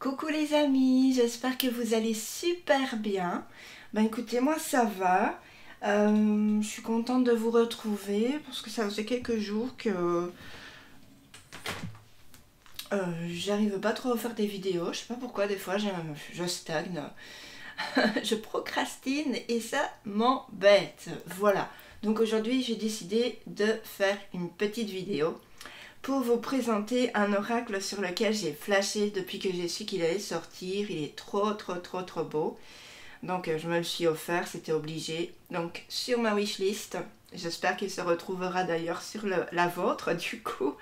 Coucou les amis, j'espère que vous allez super bien. Ben écoutez, moi ça va. Je suis contente de vous retrouver parce que ça faisait quelques jours que j'arrive pas trop à faire des vidéos. Je sais pas pourquoi, des fois je stagne, je procrastine et ça m'embête. Voilà, donc aujourd'hui j'ai décidé de faire une petite vidéo pour vous présenter un oracle sur lequel j'ai flashé depuis que j'ai su qu'il allait sortir. Il est trop beau. Donc je me le suis offert, c'était obligé. Donc sur ma wishlist, j'espère qu'il se retrouvera d'ailleurs sur la vôtre du coup.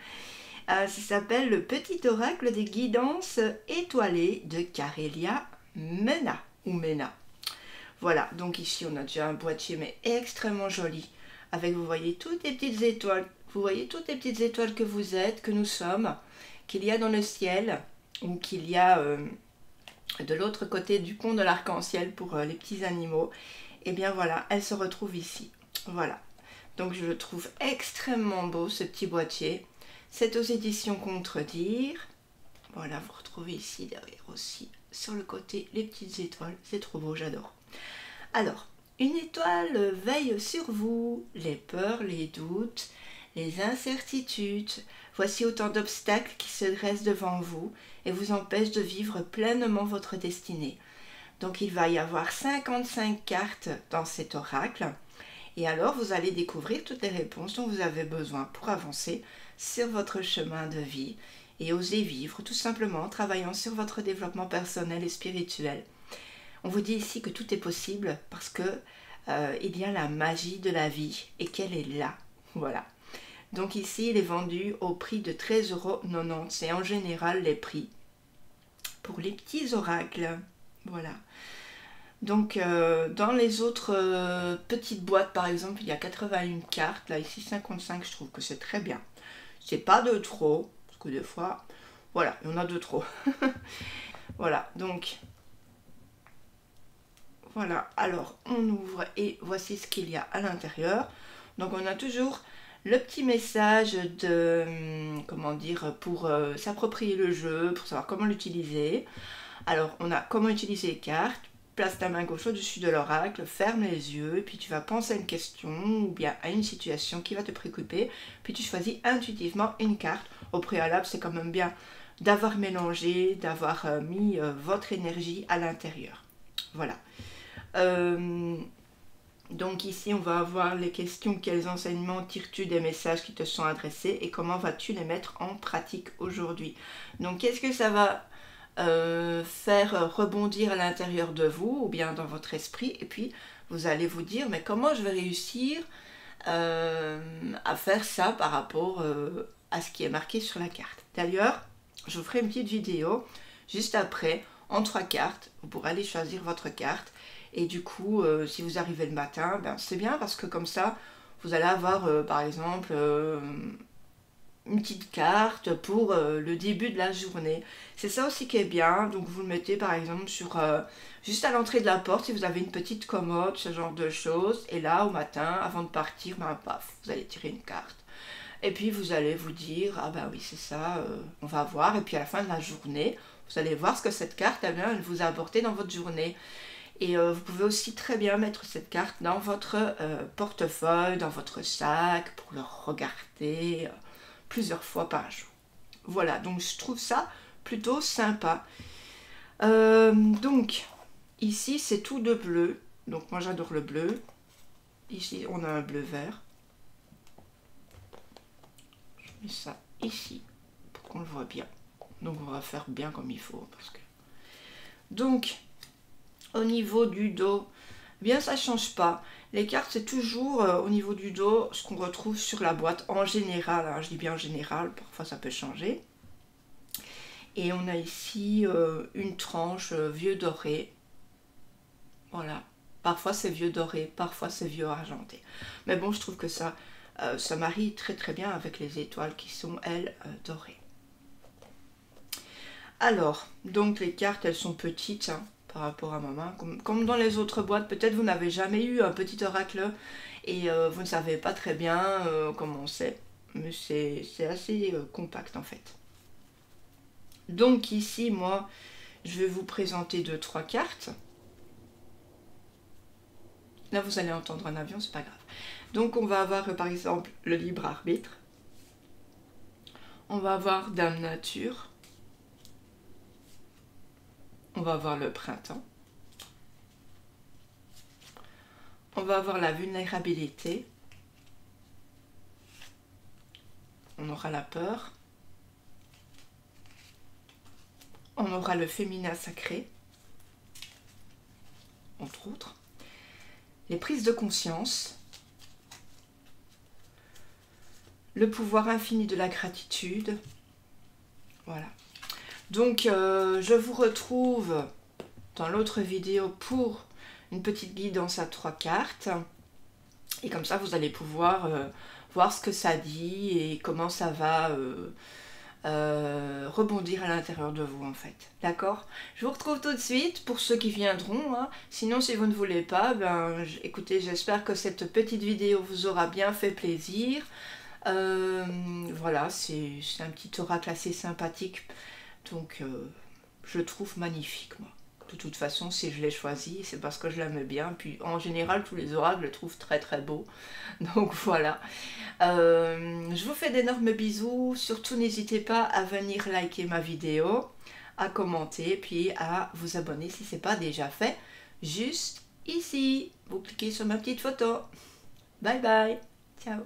Ça s'appelle le petit oracle des guidances étoilées de Carélia Mena ou Mena. Voilà, donc ici on a déjà un boîtier mais extrêmement joli. Avec, vous voyez, toutes les petites étoiles. Vous voyez toutes les petites étoiles que vous êtes, que nous sommes, qu'il y a dans le ciel, ou qu'il y a de l'autre côté du pont de l'arc-en-ciel pour les petits animaux. Et bien voilà, elles se retrouvent ici. Voilà. Donc je le trouve extrêmement beau, ce petit boîtier. C'est aux éditions Contredire. Voilà, vous retrouvez ici derrière aussi, sur le côté, les petites étoiles. C'est trop beau, j'adore. Alors, une étoile veille sur vous, les peurs, les doutes, les incertitudes. Voici autant d'obstacles qui se dressent devant vous et vous empêchent de vivre pleinement votre destinée. Donc il va y avoir 55 cartes dans cet oracle. Et alors vous allez découvrir toutes les réponses dont vous avez besoin pour avancer sur votre chemin de vie et oser vivre tout simplement en travaillant sur votre développement personnel et spirituel. On vous dit ici que tout est possible parce que il y a la magie de la vie et qu'elle est là. Voilà. Donc ici, il est vendu au prix de 13,90 €. C'est en général les prix pour les petits oracles. Voilà. Donc dans les autres petites boîtes, par exemple, il y a 81 cartes. Là, ici, 55, je trouve que c'est très bien. C'est pas de trop, parce que des fois, voilà, il y en a de trop. Voilà, donc... Voilà, alors on ouvre et voici ce qu'il y a à l'intérieur. Donc on a toujours le petit message de, comment dire, pour s'approprier le jeu, pour savoir comment l'utiliser. Alors on a comment utiliser les cartes, place ta main gauche au-dessus de l'oracle, ferme les yeux, et puis tu vas penser à une question ou bien à une situation qui va te préoccuper, puis tu choisis intuitivement une carte. Au préalable, c'est quand même bien d'avoir mélangé, d'avoir mis votre énergie à l'intérieur. Voilà. Donc ici on va avoir les questions: quels enseignements tires-tu des messages qui te sont adressés et comment vas-tu les mettre en pratique aujourd'hui. Donc qu'est-ce que ça va faire rebondir à l'intérieur de vous ou bien dans votre esprit, et puis vous allez vous dire mais comment je vais réussir à faire ça par rapport à ce qui est marqué sur la carte. D'ailleurs je vous ferai une petite vidéo juste après en 3 cartes, vous pourrez aller choisir votre carte. Et du coup, si vous arrivez le matin, ben, c'est bien parce que comme ça, vous allez avoir par exemple une petite carte pour le début de la journée. C'est ça aussi qui est bien. Donc vous le mettez par exemple sur juste à l'entrée de la porte si vous avez une petite commode, ce genre de choses. Et là, au matin, avant de partir, ben paf, vous allez tirer une carte. Et puis vous allez vous dire, ah ben oui c'est ça, on va voir. Et puis à la fin de la journée, vous allez voir ce que cette carte elle vous a apporté dans votre journée. Et vous pouvez aussi très bien mettre cette carte dans votre portefeuille, dans votre sac, pour le regarder plusieurs fois par jour. Voilà, donc je trouve ça plutôt sympa. Donc, ici c'est tout de bleu. Donc moi j'adore le bleu. Ici on a un bleu vert. Je mets ça ici pour qu'on le voit bien. Donc on va faire bien comme il faut. Parce que... Donc... Au niveau du dos, bien ça change pas. Les cartes c'est toujours au niveau du dos ce qu'on retrouve sur la boîte en général. Hein, je dis bien en général, parfois ça peut changer. Et on a ici une tranche vieux doré. Voilà. Parfois c'est vieux doré, parfois c'est vieux argenté. Mais bon, je trouve que ça marie très bien avec les étoiles qui sont elles dorées. Alors, donc les cartes elles sont petites. Hein, par rapport à ma main, comme dans les autres boîtes. Peut-être vous n'avez jamais eu un petit oracle et vous ne savez pas très bien comment c'est, mais c'est assez compact en fait. Donc ici moi je vais vous présenter 2-3 cartes. Là, vous allez entendre un avion, c'est pas grave. Donc, on va avoir par exemple le libre arbitre. On va avoir Dame Nature. On va avoir le printemps. On va avoir la vulnérabilité. On aura la peur. On aura le féminin sacré, entre autres. Les prises de conscience. Le pouvoir infini de la gratitude. Voilà. Donc, je vous retrouve dans l'autre vidéo pour une petite guidance à 3 cartes. Et comme ça, vous allez pouvoir voir ce que ça dit et comment ça va rebondir à l'intérieur de vous, en fait. D'accord? Je vous retrouve tout de suite pour ceux qui viendront. Hein. Sinon, si vous ne voulez pas, ben, écoutez, j'espère que cette petite vidéo vous aura bien fait plaisir. Voilà, c'est un petit oracle assez sympathique. Donc, je le trouve magnifique, moi. De toute façon, si je l'ai choisi, c'est parce que je l'aime bien. Puis, en général, tous les oracles, je le trouve très très beau. Donc, voilà. Je vous fais d'énormes bisous. Surtout, n'hésitez pas à venir liker ma vidéo, à commenter, puis à vous abonner si ce n'est pas déjà fait. Juste ici, vous cliquez sur ma petite photo. Bye bye. Ciao.